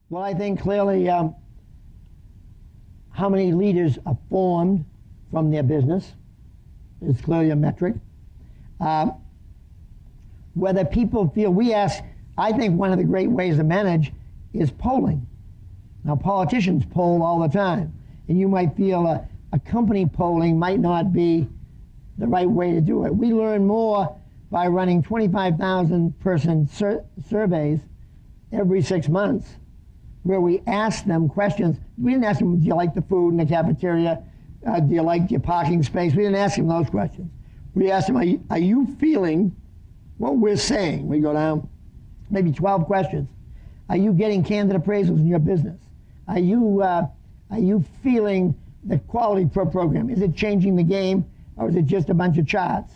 Well, I think clearly how many leaders are formed from their business is clearly a metric. Whether people feel, I think one of the great ways to manage is polling. Now, politicians poll all the time, and you might feel a company polling might not be the right way to do it. We learn more by running 25,000 person surveys every 6 months, where we ask them questions. We didn't ask them, do you like the food in the cafeteria? Do you like your parking space? We didn't ask them those questions. We asked them, are you feeling what we're saying? We go down maybe 12 questions. Are you getting candid appraisals in your business? Are you feeling the quality program? Is it changing the game, or is it just a bunch of charts?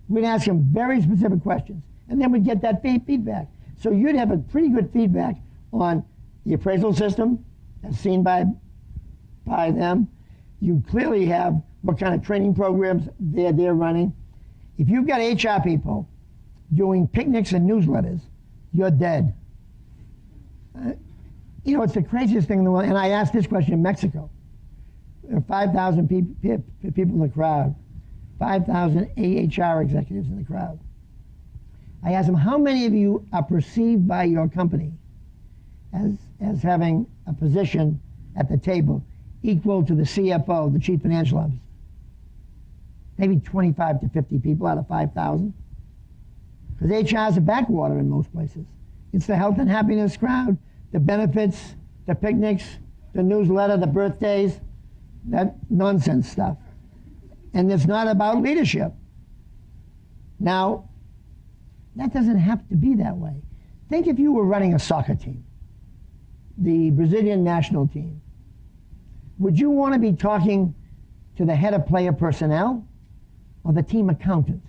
We'd ask them very specific questions, and then we'd get that feedback. So you'd have a pretty good feedback on the appraisal system as seen by them. You clearly have what kind of training programs they're running. If you've got HR people doing picnics and newsletters, you're dead. It's the craziest thing in the world. And I asked this question in Mexico. There are 5,000 people in the crowd, 5,000 AHR executives in the crowd. I asked them, how many of you are perceived by your company as having a position at the table equal to the CFO, the Chief Financial Officer? Maybe 25 to 50 people out of 5,000. Because HR is a backwater in most places. It's the health and happiness crowd, the benefits, the picnics, the newsletter, the birthdays, that nonsense stuff. And it's not about leadership. Now, that doesn't have to be that way. Think if you were running a soccer team, the Brazilian national team. Would you want to be talking to the head of player personnel or the team accountant?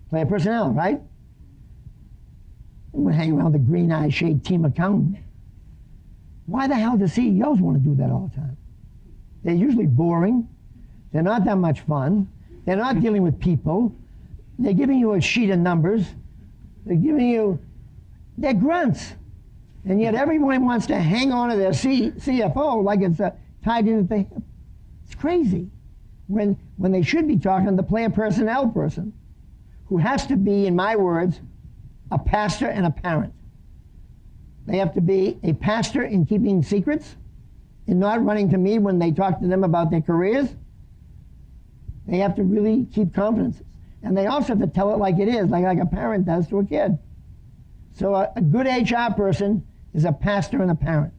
Player personnel, right? You would hang around the green-eyed shade team accountant. Why the hell do CEOs want to do that all the time? They're usually boring. They're not that much fun. They're not dealing with people. They're giving you a sheet of numbers. They're grunts. And yet everyone wants to hang on to their CFO like it's tied into the hip. It's crazy. When they should be talking to the player personnel person, who has to be, in my words, a pastor and a parent. They have to be a pastor in keeping secrets and not running to me when they talk to them about their careers. They have to really keep confidences. And they also have to tell it like it is, like a parent does to a kid. So a good HR person is a pastor and a parent.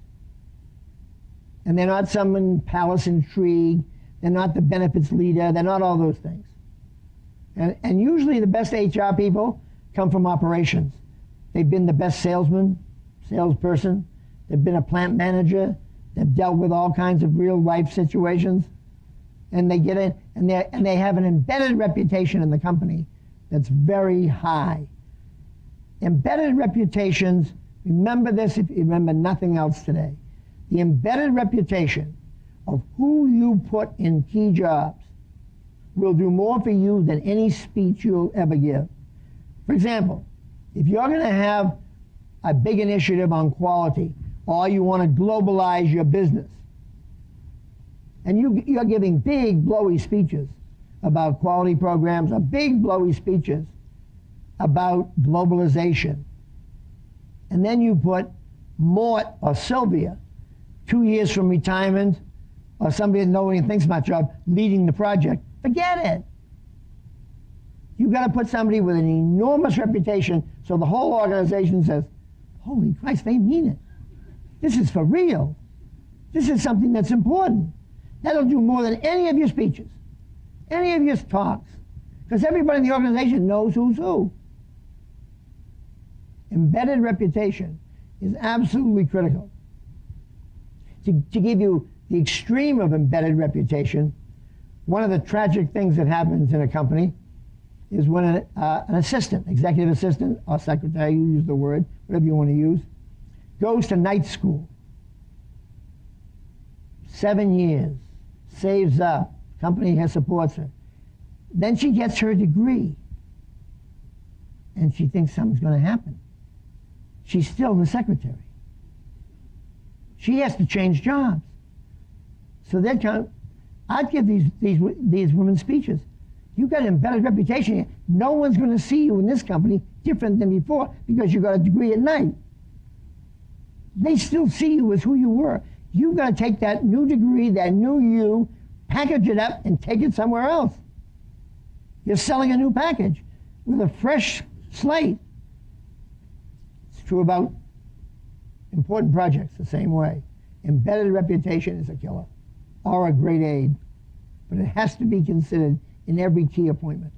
And they're not some palace intrigue. They're not the benefits leader. They're not all those things. And usually the best HR people come from operations. They've been the best salesperson. They've been a plant manager. They've dealt with all kinds of real life situations. And they get in, and they have an embedded reputation in the company that's very high. Embedded reputations, remember this if you remember nothing else today. The embedded reputation of who you put in key jobs will do more for you than any speech you'll ever give. For example, if you're going to have a big initiative on quality, or you want to globalize your business, and you're giving big, blowy speeches about quality programs, or big, blowy speeches about globalization, and then you put Mort or Sylvia, 2 years from retirement, or somebody that nobody thinks much of, leading the project, forget it. You've got to put somebody with an enormous reputation so the whole organization says, holy Christ, they mean it. This is for real. This is something that's important. That'll do more than any of your speeches, any of your talks, because everybody in the organization knows who's who. Embedded reputation is absolutely critical. To give you the extreme of embedded reputation, one of the tragic things that happens in a company is when an assistant, executive assistant or secretary, you use the word, whatever you want to use, goes to night school. 7 years, saves up, company supports her. Then she gets her degree, and she thinks something's going to happen. she's still the secretary. She has to change jobs. So that kind of, I'd give these women speeches. You've got an embedded reputation here. No one's going to see you in this company different than before because you got a degree at night. They still see you as who you were. You've got to take that new degree, that new you, package it up, and take it somewhere else. You're selling a new package with a fresh slate. It's true about important projects the same way. Embedded reputation is a killer or a great aid, but it has to be considered in every key appointment.